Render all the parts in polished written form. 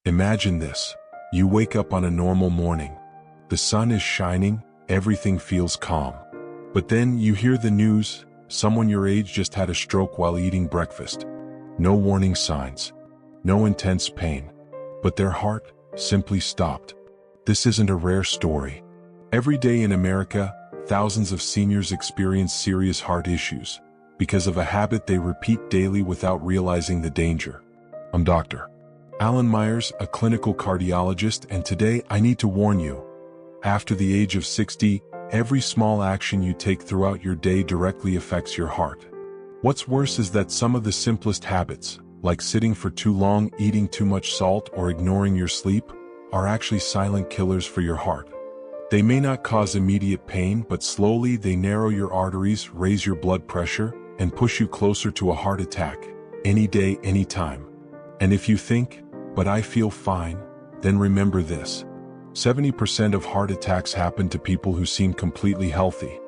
Imagine this. You wake up on a normal morning. The sun is shining, everything feels calm. But then you hear the news, someone your age just had a stroke while eating breakfast. No warning signs, no intense pain, but their heart simply stopped. This isn't a rare story. Every day in America, thousands of seniors experience serious heart issues because of a habit they repeat daily without realizing the danger. I'm Dr. Alan Myers, a clinical cardiologist, and today I need to warn you. After the age of 60, every small action you take throughout your day directly affects your heart. What's worse is that some of the simplest habits, like sitting for too long, eating too much salt, or ignoring your sleep, are actually silent killers for your heart. They may not cause immediate pain, but slowly they narrow your arteries, raise your blood pressure, and push you closer to a heart attack, any day, anytime. And if you think, "But I feel fine," then remember this. 70% of heart attacks happen to people who seem completely healthy.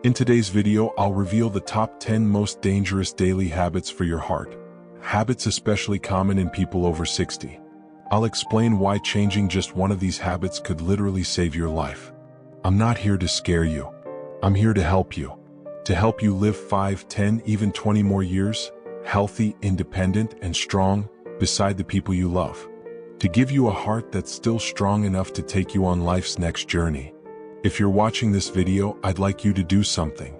In today's video, I'll reveal the top 10 most dangerous daily habits for your heart. Habits especially common in people over 60. I'll explain why changing just one of these habits could literally save your life. I'm not here to scare you. I'm here to help you. To help you live 5, 10, even 20 more years, healthy, independent, and strong, beside the people you love. To give you a heart that's still strong enough to take you on life's next journey. If you're watching this video, I'd like you to do something.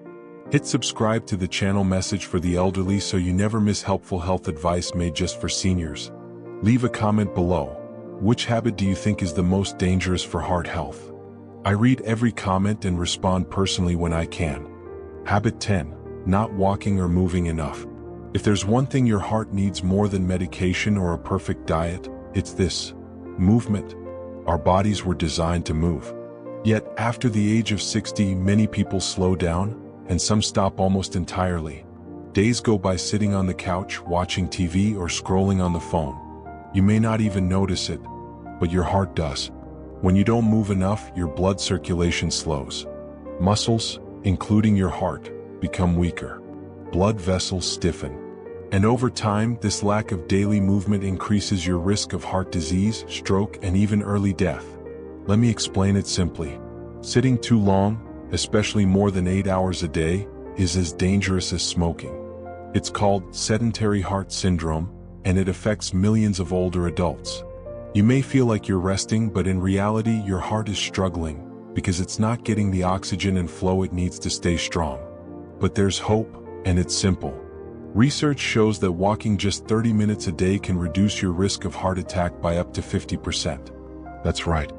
Hit subscribe to the channel Message for the Elderly so you never miss helpful health advice made just for seniors. Leave a comment below. Which habit do you think is the most dangerous for heart health? I read every comment and respond personally when I can. Habit 10. Not walking or moving enough. If there's one thing your heart needs more than medication or a perfect diet, it's this: movement. Our bodies were designed to move. Yet, after the age of 60, many people slow down, and some stop almost entirely. Days go by sitting on the couch, watching TV, or scrolling on the phone. You may not even notice it, but your heart does. When you don't move enough, your blood circulation slows. Muscles, including your heart, become weaker. Blood vessels stiffen. And over time, this lack of daily movement increases your risk of heart disease, stroke, and even early death. Let me explain it simply. Sitting too long, especially more than 8 hours a day, is as dangerous as smoking. It's called sedentary heart syndrome, and it affects millions of older adults. You may feel like you're resting, but in reality, your heart is struggling because it's not getting the oxygen and flow it needs to stay strong. But there's hope, and it's simple. Research shows that walking just 30 minutes a day can reduce your risk of heart attack by up to 50%. That's right,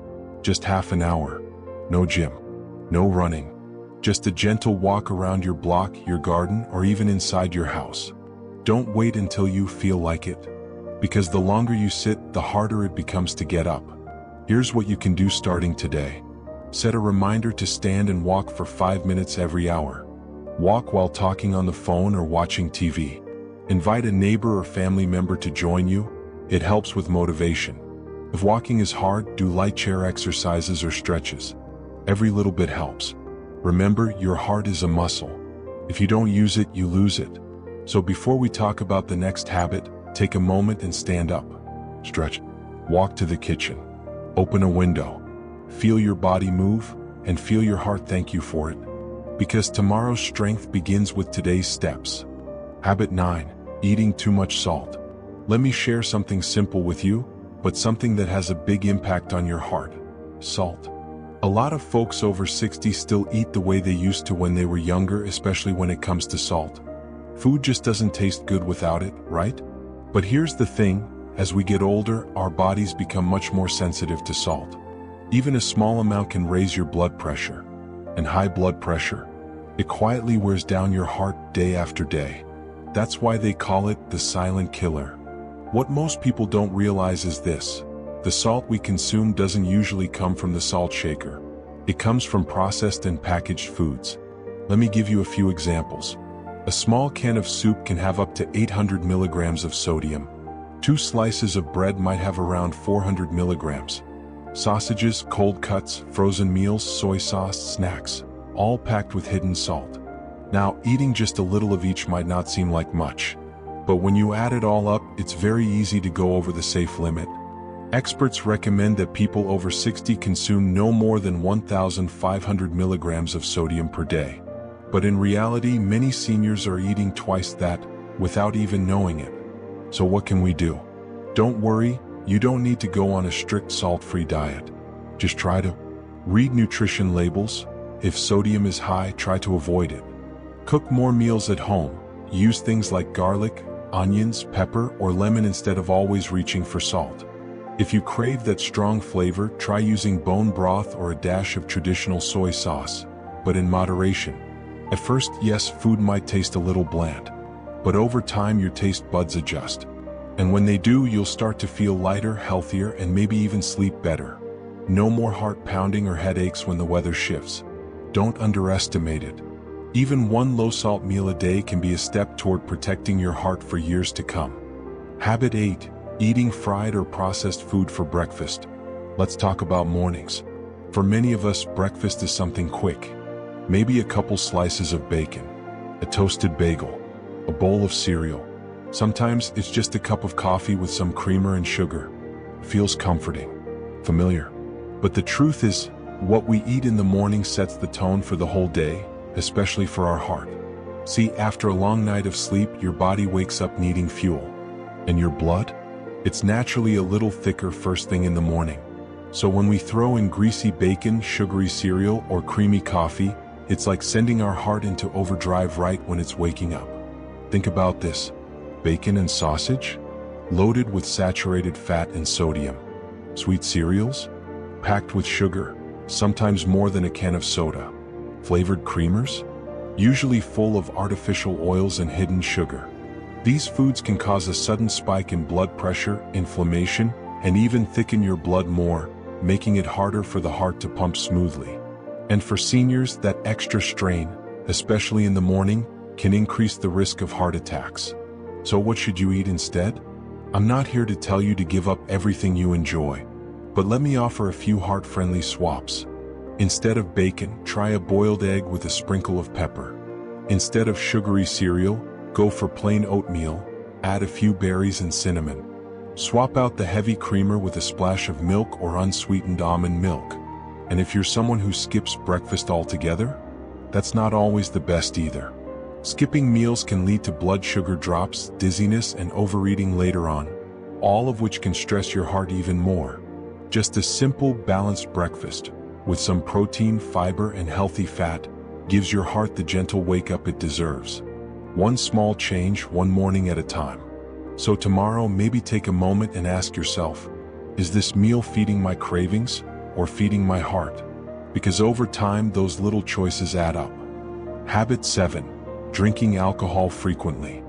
just half an hour. No gym, no running, just a gentle walk around your block, your garden, or even inside your house. Don't wait until you feel like it, because the longer you sit, the harder it becomes to get up. Here's what you can do starting today. Set a reminder to stand and walk for 5 minutes every hour. Walk while talking on the phone or watching TV. Invite a neighbor or family member to join you. It helps with motivation. If walking is hard, do light chair exercises or stretches. Every little bit helps. Remember, your heart is a muscle. If you don't use it, you lose it. So before we talk about the next habit, take a moment and stand up. Stretch. Walk to the kitchen. Open a window. Feel your body move, and feel your heart thank you for it. Because tomorrow's strength begins with today's steps. Habit 9. Eating too much salt. Let me share something simple with you, but something that has a big impact on your heart. Salt. A lot of folks over 60 still eat the way they used to when they were younger, especially when it comes to salt. Food just doesn't taste good without it, right? But here's the thing, as we get older, our bodies become much more sensitive to salt. Even a small amount can raise your blood pressure. And high blood pressure, it quietly wears down your heart day after day. That's why they call it the silent killer. What most people don't realize is this: the salt we consume doesn't usually come from the salt shaker. It comes from processed and packaged foods. Let me give you a few examples. A small can of soup can have up to 800 milligrams of sodium. 2 slices of bread might have around 400 milligrams. Sausages, cold cuts, frozen meals, soy sauce, snacks, all packed with hidden salt. Now, eating just a little of each might not seem like much, but when you add it all up, it's very easy to go over the safe limit. Experts recommend that people over 60 consume no more than 1,500 milligrams of sodium per day. But in reality, many seniors are eating twice that without even knowing it. So what can we do? Don't worry, you don't need to go on a strict salt-free diet. Just try to read nutrition labels. If sodium is high, try to avoid it. Cook more meals at home. Use things like garlic, onions, pepper, or lemon instead of always reaching for salt. If you crave that strong flavor, try using bone broth or a dash of traditional soy sauce, but in moderation. At first, yes, food might taste a little bland, but over time your taste buds adjust. And when they do, you'll start to feel lighter, healthier, and maybe even sleep better. No more heart pounding or headaches when the weather shifts. Don't underestimate it. Even one low-salt meal a day can be a step toward protecting your heart for years to come. Habit 8. Eating fried or processed food for breakfast. Let's talk about mornings. For many of us, breakfast is something quick. Maybe a couple slices of bacon, a toasted bagel, a bowl of cereal. Sometimes it's just a cup of coffee with some creamer and sugar. Feels comforting, familiar. But the truth is, what we eat in the morning sets the tone for the whole day, especially for our heart. See, after a long night of sleep, your body wakes up needing fuel. And your blood? It's naturally a little thicker first thing in the morning. So when we throw in greasy bacon, sugary cereal, or creamy coffee, it's like sending our heart into overdrive right when it's waking up. Think about this. Bacon and sausage? Loaded with saturated fat and sodium. Sweet cereals? Packed with sugar, sometimes more than a can of soda. Flavored creamers? Usually full of artificial oils and hidden sugar. These foods can cause a sudden spike in blood pressure, inflammation, and even thicken your blood more, making it harder for the heart to pump smoothly. And for seniors, that extra strain, especially in the morning, can increase the risk of heart attacks. So what should you eat instead? I'm not here to tell you to give up everything you enjoy, but let me offer a few heart-friendly swaps. Instead of bacon, try a boiled egg with a sprinkle of pepper. Instead of sugary cereal, go for plain oatmeal, add a few berries and cinnamon. Swap out the heavy creamer with a splash of milk or unsweetened almond milk. And if you're someone who skips breakfast altogether, that's not always the best either. Skipping meals can lead to blood sugar drops, dizziness, and overeating later on, all of which can stress your heart even more. Just a simple, balanced breakfast, with some protein, fiber, and healthy fat, gives your heart the gentle wake-up it deserves. One small change, one morning at a time. So tomorrow, maybe take a moment and ask yourself, is this meal feeding my cravings or feeding my heart? Because over time, those little choices add up. Habit 7. Drinking alcohol frequently.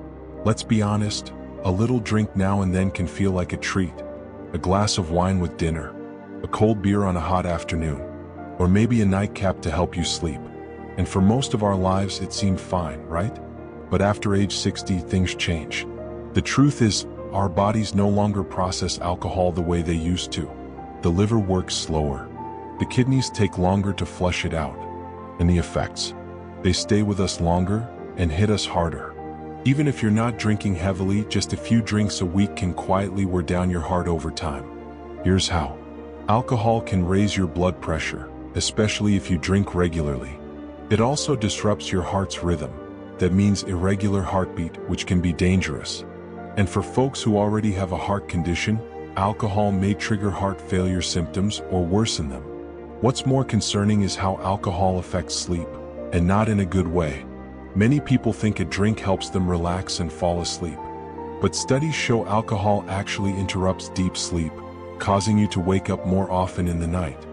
Let's be honest, a little drink now and then can feel like a treat. A glass of wine with dinner, a cold beer on a hot afternoon, or maybe a nightcap to help you sleep. And for most of our lives, it seemed fine, right? But after age 60, things change. The truth is, our bodies no longer process alcohol the way they used to. The liver works slower. The kidneys take longer to flush it out. And the effects? They stay with us longer and hit us harder. Even if you're not drinking heavily, just a few drinks a week can quietly wear down your heart over time. Here's how. Alcohol can raise your blood pressure, especially if you drink regularly. It also disrupts your heart's rhythm. That means irregular heartbeat, which can be dangerous. And for folks who already have a heart condition, alcohol may trigger heart failure symptoms or worsen them. What's more concerning is how alcohol affects sleep, and not in a good way. Many people think a drink helps them relax and fall asleep. But studies show alcohol actually interrupts deep sleep, causing you to wake up more often in the night.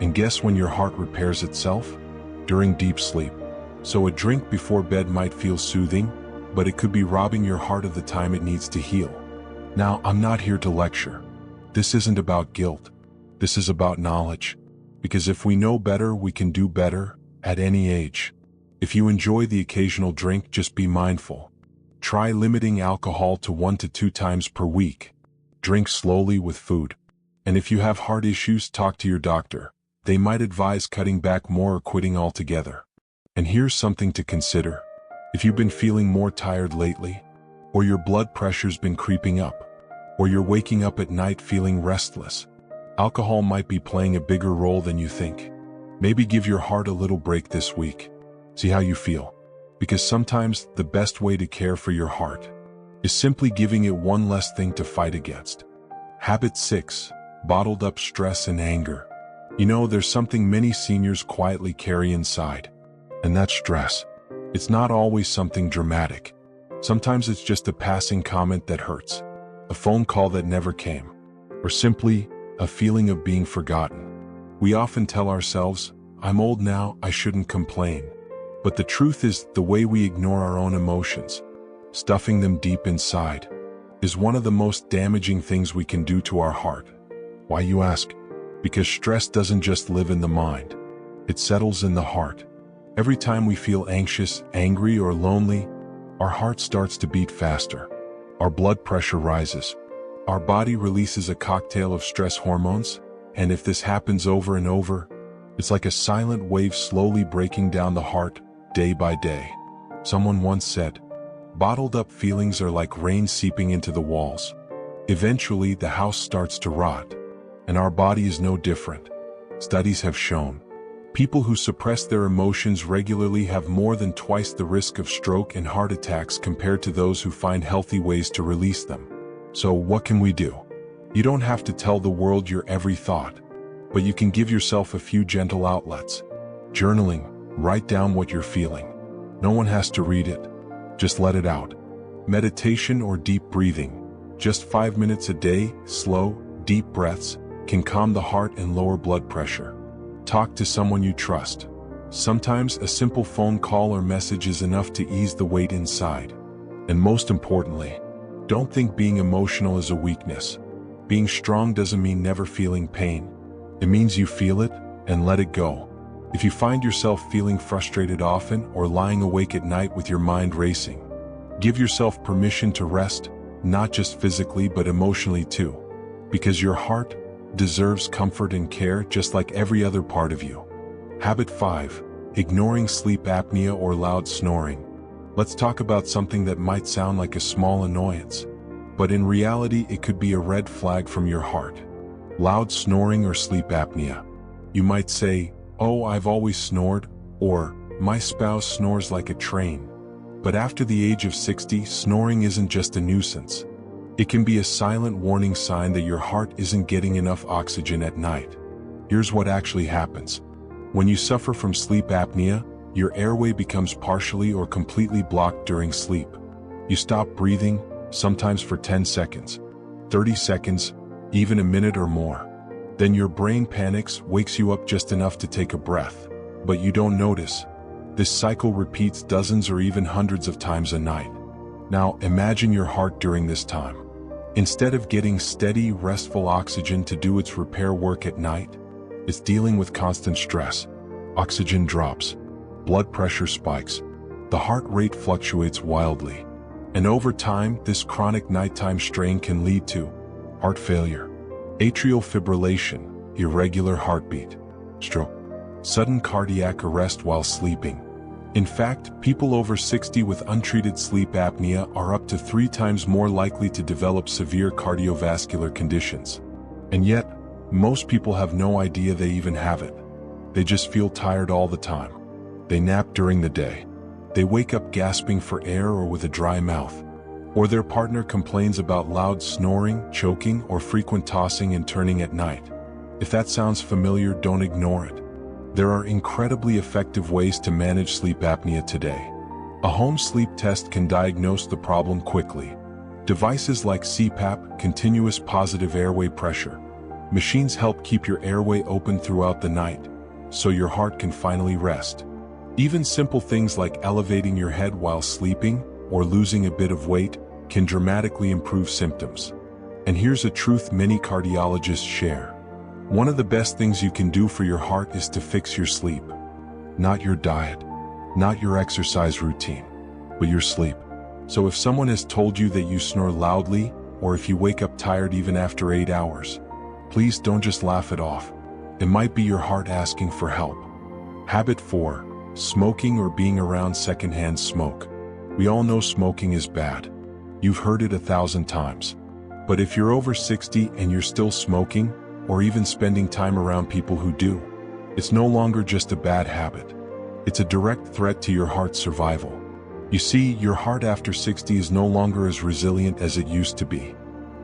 And guess when your heart repairs itself? During deep sleep. So a drink before bed might feel soothing, but it could be robbing your heart of the time it needs to heal. Now, I'm not here to lecture. This isn't about guilt. This is about knowledge. Because if we know better, we can do better, at any age. If you enjoy the occasional drink, just be mindful. Try limiting alcohol to 1 to 2 times per week. Drink slowly with food. And if you have heart issues, talk to your doctor. They might advise cutting back more or quitting altogether. And here's something to consider. If you've been feeling more tired lately, or your blood pressure's been creeping up, Or you're waking up at night feeling restless. Alcohol might be playing a bigger role than you think. Maybe give your heart a little break this week. See how you feel. Because sometimes the best way to care for your heart is simply giving it one less thing to fight against. Habit 6. Bottled up stress and anger. You know, there's something many seniors quietly carry inside, and that's stress. It's not always something dramatic. Sometimes it's just a passing comment that hurts, a phone call that never came, or simply a feeling of being forgotten. We often tell ourselves, "I'm old now, I shouldn't complain." But the truth is, the way we ignore our own emotions, stuffing them deep inside, is one of the most damaging things we can do to our heart. Why, you ask? Because stress doesn't just live in the mind. It settles in the heart. Every time we feel anxious, angry, or lonely, our heart starts to beat faster. Our blood pressure rises. Our body releases a cocktail of stress hormones, and if this happens over and over, it's like a silent wave slowly breaking down the heart, day by day. Someone once said, "Bottled up feelings are like rain seeping into the walls. Eventually, the house starts to rot." And our body is no different. Studies have shown people who suppress their emotions regularly have more than twice the risk of stroke and heart attacks compared to those who find healthy ways to release them. So what can we do? You don't have to tell the world your every thought, but you can give yourself a few gentle outlets. Journaling, write down what you're feeling. No one has to read it. Just let it out. Meditation or deep breathing. Just 5 minutes a day, slow, deep breaths, can calm the heart and lower blood pressure. Talk to someone you trust. Sometimes a simple phone call or message is enough to ease the weight inside. And most importantly, don't think being emotional is a weakness. Being strong doesn't mean never feeling pain. It means you feel it and let it go. If you find yourself feeling frustrated often or lying awake at night with your mind racing, give yourself permission to rest, not just physically but emotionally too. Because your heart deserves comfort and care just like every other part of you. Habit 5. Ignoring sleep apnea or loud snoring. Let's talk about something that might sound like a small annoyance, but in reality it could be a red flag from your heart. Loud snoring or sleep apnea. You might say, "Oh, I've always snored," or "My spouse snores like a train." But after the age of 60, snoring isn't just a nuisance. It can be a silent warning sign that your heart isn't getting enough oxygen at night. Here's what actually happens. When you suffer from sleep apnea, your airway becomes partially or completely blocked during sleep. You stop breathing, sometimes for 10 seconds, 30 seconds, even a minute or more. Then your brain panics, wakes you up just enough to take a breath, but you don't notice. This cycle repeats dozens or even hundreds of times a night. Now imagine your heart during this time. Instead of getting steady, restful oxygen to do its repair work at night, it's dealing with constant stress. Oxygen drops, blood pressure spikes, the heart rate fluctuates wildly. And over time, this chronic nighttime strain can lead to heart failure, atrial fibrillation, irregular heartbeat, stroke, sudden cardiac arrest while sleeping. In fact, people over 60 with untreated sleep apnea are up to 3 times more likely to develop severe cardiovascular conditions. And yet, most people have no idea they even have it. They just feel tired all the time. They nap during the day. They wake up gasping for air or with a dry mouth. Or their partner complains about loud snoring, choking, or frequent tossing and turning at night. If that sounds familiar, don't ignore it. There are incredibly effective ways to manage sleep apnea today. A home sleep test can diagnose the problem quickly. Devices like CPAP, continuous positive airway pressure, machines help keep your airway open throughout the night, so your heart can finally rest. Even simple things like elevating your head while sleeping or losing a bit of weight can dramatically improve symptoms. And here's a truth many cardiologists share. One of the best things you can do for your heart is to fix your sleep. Not your diet, not your exercise routine, but your sleep. So if someone has told you that you snore loudly, or if you wake up tired even after 8 hours, please don't just laugh it off. It might be your heart asking for help. Habit 4. Smoking or being around secondhand smoke. We all know smoking is bad. You've heard it 1,000 times. But if you're over 60 and you're still smoking, or even spending time around people who do, it's no longer just a bad habit. It's a direct threat to your heart's survival. You see, your heart after 60 is no longer as resilient as it used to be.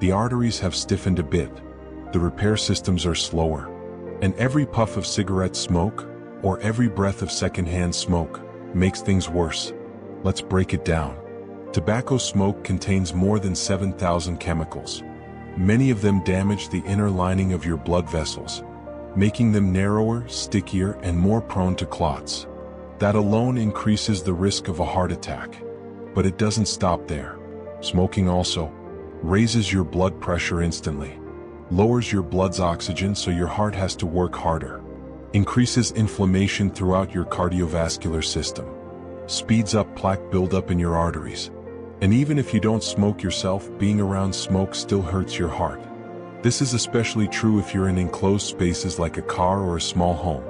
The arteries have stiffened a bit, the repair systems are slower, and every puff of cigarette smoke, or every breath of secondhand smoke, makes things worse. Let's break it down. Tobacco smoke contains more than 7,000 chemicals. Many of them damage the inner lining of your blood vessels, making them narrower, stickier, and more prone to clots. That alone increases the risk of a heart attack. But it doesn't stop there. Smoking also raises your blood pressure instantly, lowers your blood's oxygen so your heart has to work harder, increases inflammation throughout your cardiovascular system, speeds up plaque buildup in your arteries. And even if you don't smoke yourself, being around smoke still hurts your heart. This is especially true if you're in enclosed spaces like a car or a small home.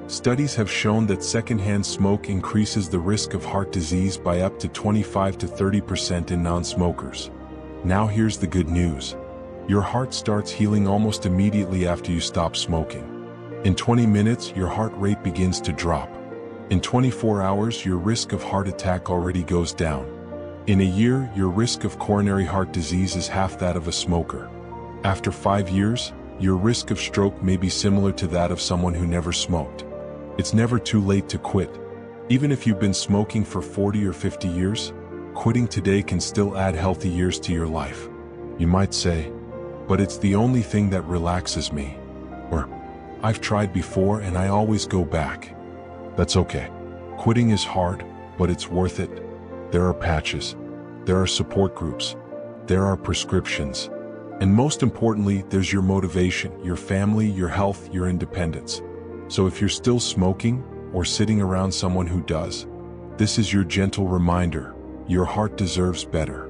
Studies have shown that secondhand smoke increases the risk of heart disease by up to 25 to 30% in non-smokers. Now here's the good news. Your heart starts healing almost immediately after you stop smoking. In 20 minutes, your heart rate begins to drop. In 24 hours, your risk of heart attack already goes down. In a year, your risk of coronary heart disease is half that of a smoker. After 5 years, your risk of stroke may be similar to that of someone who never smoked. It's never too late to quit. Even if you've been smoking for 40 or 50 years, quitting today can still add healthy years to your life. You might say, but it's the only thing that relaxes me. Or, I've tried before and I always go back. That's okay. Quitting is hard, but it's worth it. There are patches. There are support groups. There are prescriptions. And most importantly, there's your motivation, your family, your health, your independence. So if you're still smoking, or sitting around someone who does, this is your gentle reminder. Your heart deserves better.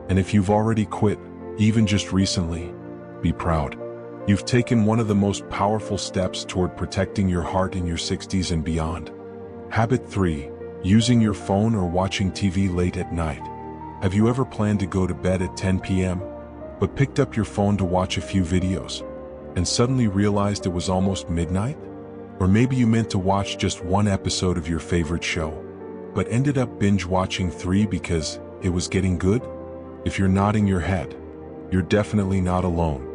And if you've already quit, even just recently, be proud. You've taken one of the most powerful steps toward protecting your heart in your 60s and beyond. Habit 3. Using your phone or watching TV late at night. Have you ever planned to go to bed at 10 p.m., but picked up your phone to watch a few videos, and suddenly realized it was almost midnight? Or maybe you meant to watch just one episode of your favorite show, but ended up binge-watching 3 because it was getting good? If you're nodding your head, you're definitely not alone.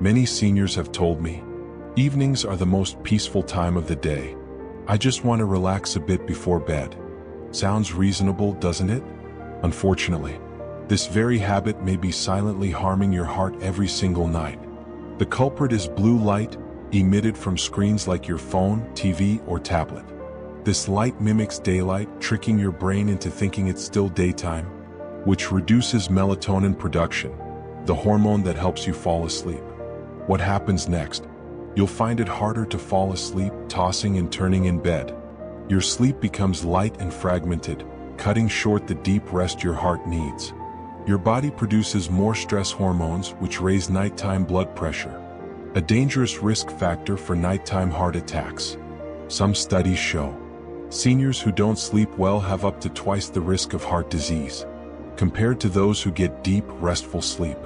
Many seniors have told me, evenings are the most peaceful time of the day. I just want to relax a bit before bed. Sounds reasonable, doesn't it? Unfortunately, this very habit may be silently harming your heart every single night. The culprit is blue light, emitted from screens like your phone, TV, or tablet. This light mimics daylight, tricking your brain into thinking it's still daytime, which reduces melatonin production, the hormone that helps you fall asleep. What happens next? You'll find it harder to fall asleep, tossing and turning in bed. Your sleep becomes light and fragmented, cutting short the deep rest your heart needs. Your body produces more stress hormones, which raise nighttime blood pressure, a dangerous risk factor for nighttime heart attacks. Some studies show seniors who don't sleep well have up to twice the risk of heart disease, compared to those who get deep, restful sleep.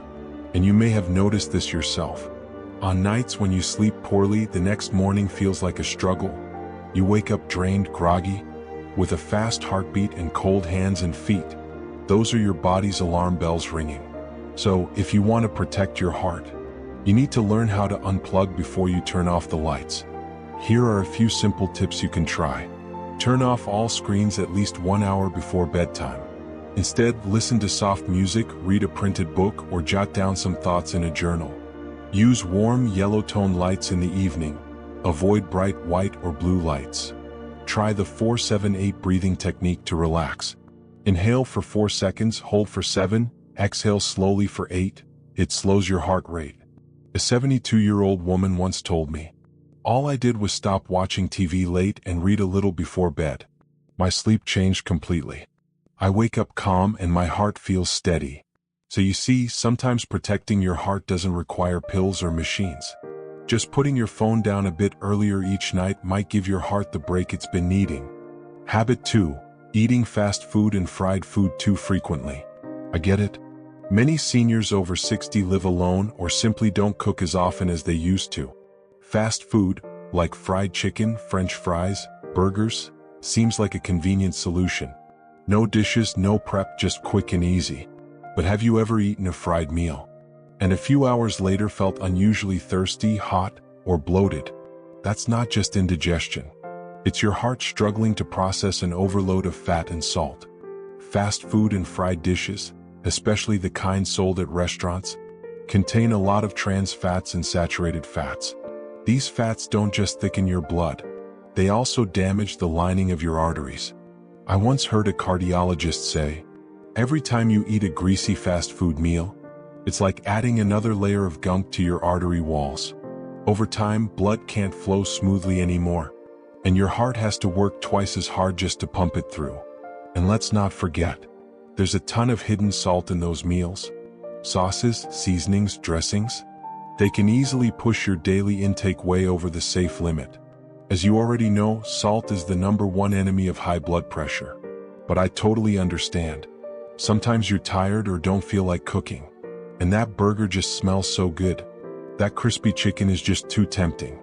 And you may have noticed this yourself. On nights when you sleep poorly, the next morning feels like a struggle. You wake up drained, groggy, with a fast heartbeat and cold hands and feet. Those are your body's alarm bells ringing. So, if you want to protect your heart, you need to learn how to unplug before you turn off the lights. Here are a few simple tips you can try. Turn off all screens at least 1 hour before bedtime. Instead, listen to soft music, read a printed book, or jot down some thoughts in a journal. Use warm, yellow-tone lights in the evening. Avoid bright white or blue lights. Try the 4-7-8 breathing technique to relax. Inhale for 4 seconds, hold for 7, exhale slowly for 8. It slows your heart rate. A 72-year-old woman once told me, "All I did was stop watching TV late and read a little before bed. My sleep changed completely. I wake up calm and my heart feels steady." So you see, sometimes protecting your heart doesn't require pills or machines. Just putting your phone down a bit earlier each night might give your heart the break it's been needing. Habit 2. Eating fast food and fried food too frequently. I get it. Many seniors over 60 live alone or simply don't cook as often as they used to. Fast food, like fried chicken, French fries, burgers, seems like a convenient solution. No dishes, no prep, just quick and easy. But have you ever eaten a fried meal and a few hours later felt unusually thirsty, hot, or bloated? That's not just indigestion. It's your heart struggling to process an overload of fat and salt. Fast food and fried dishes, especially the kind sold at restaurants, contain a lot of trans fats and saturated fats. These fats don't just thicken your blood, they also damage the lining of your arteries. I once heard a cardiologist say, every time you eat a greasy fast food meal, it's like adding another layer of gunk to your artery walls. Over time, blood can't flow smoothly anymore, and your heart has to work twice as hard just to pump it through. And let's not forget, there's a ton of hidden salt in those meals. Sauces, seasonings, dressings. They can easily push your daily intake way over the safe limit. As you already know, salt is the #1 enemy of high blood pressure. But I totally understand. Sometimes you're tired or don't feel like cooking. And that burger just smells so good. That crispy chicken is just too tempting.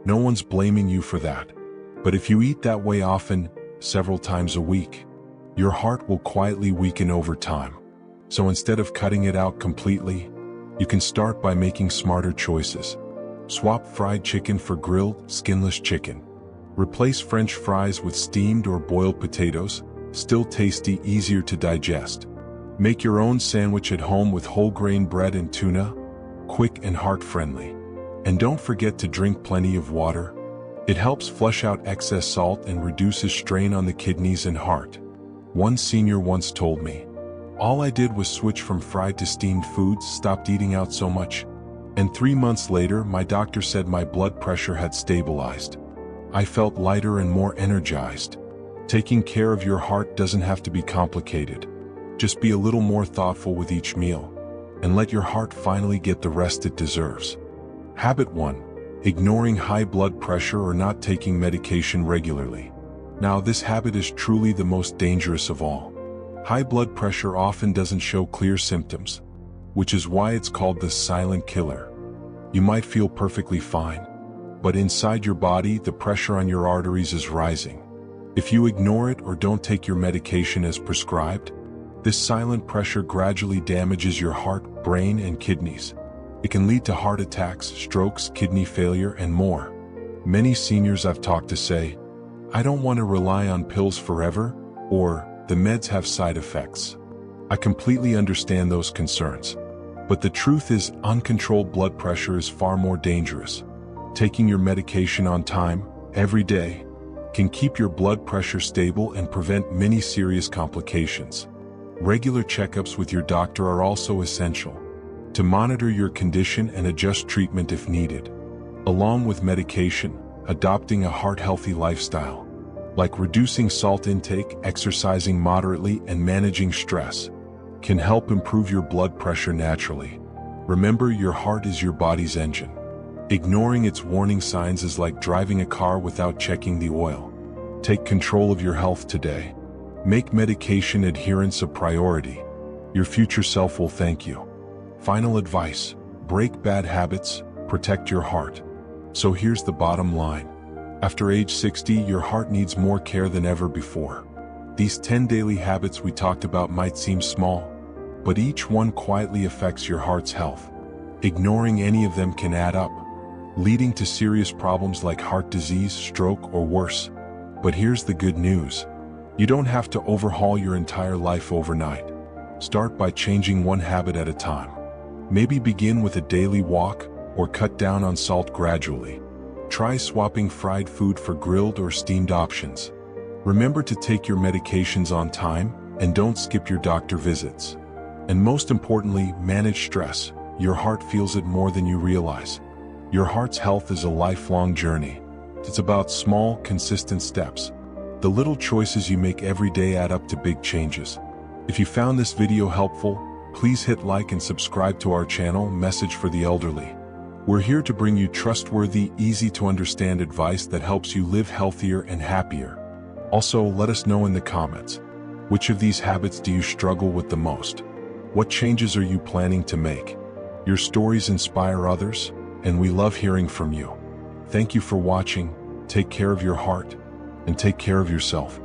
No one's blaming you for that. But if you eat that way often, several times a week, your heart will quietly weaken over time. So instead of cutting it out completely, you can start by making smarter choices. Swap fried chicken for grilled, skinless chicken. Replace French fries with steamed or boiled potatoes, still tasty, easier to digest. Make your own sandwich at home with whole grain bread and tuna, quick and heart-friendly. And don't forget to drink plenty of water. It helps flush out excess salt and reduces strain on the kidneys and heart. One senior once told me, all I did was switch from fried to steamed foods, stopped eating out so much. And 3 months later, my doctor said my blood pressure had stabilized. I felt lighter and more energized. Taking care of your heart doesn't have to be complicated. Just be a little more thoughtful with each meal, and let your heart finally get the rest it deserves. Habit 1. Ignoring high blood pressure or not taking medication regularly. Now, this habit is truly the most dangerous of all. High blood pressure often doesn't show clear symptoms, which is why it's called the silent killer. You might feel perfectly fine, but inside your body, the pressure on your arteries is rising. If you ignore it or don't take your medication as prescribed, this silent pressure gradually damages your heart, brain, and kidneys. It can lead to heart attacks, strokes, kidney failure, and more. Many seniors I've talked to say, I don't want to rely on pills forever, or the meds have side effects. I completely understand those concerns. But the truth is, uncontrolled blood pressure is far more dangerous. Taking your medication on time, every day, can keep your blood pressure stable and prevent many serious complications. Regular checkups with your doctor are also essential to monitor your condition and adjust treatment if needed. Along with medication, adopting a heart-healthy lifestyle, like reducing salt intake, exercising moderately, and managing stress, can help improve your blood pressure naturally. Remember, your heart is your body's engine. Ignoring its warning signs is like driving a car without checking the oil. Take control of your health today. Make medication adherence a priority. Your future self will thank you. Final advice: break bad habits, protect your heart. So here's the bottom line. After age 60, your heart needs more care than ever before. These 10 daily habits we talked about might seem small, but each one quietly affects your heart's health. Ignoring any of them can add up, leading to serious problems like heart disease, stroke, or worse. But here's the good news. You don't have to overhaul your entire life overnight. Start by changing one habit at a time. Maybe begin with a daily walk, or cut down on salt gradually. Try swapping fried food for grilled or steamed options. Remember to take your medications on time, and don't skip your doctor visits. And most importantly, manage stress. Your heart feels it more than you realize. Your heart's health is a lifelong journey. It's about small, consistent steps. The little choices you make every day add up to big changes. If you found this video helpful, please hit like and subscribe to our channel, Message for the Elderly. We're here to bring you trustworthy, easy-to-understand advice that helps you live healthier and happier. Also, let us know in the comments, which of these habits do you struggle with the most? What changes are you planning to make? Your stories inspire others, and we love hearing from you. Thank you for watching. Take care of your heart, and take care of yourself.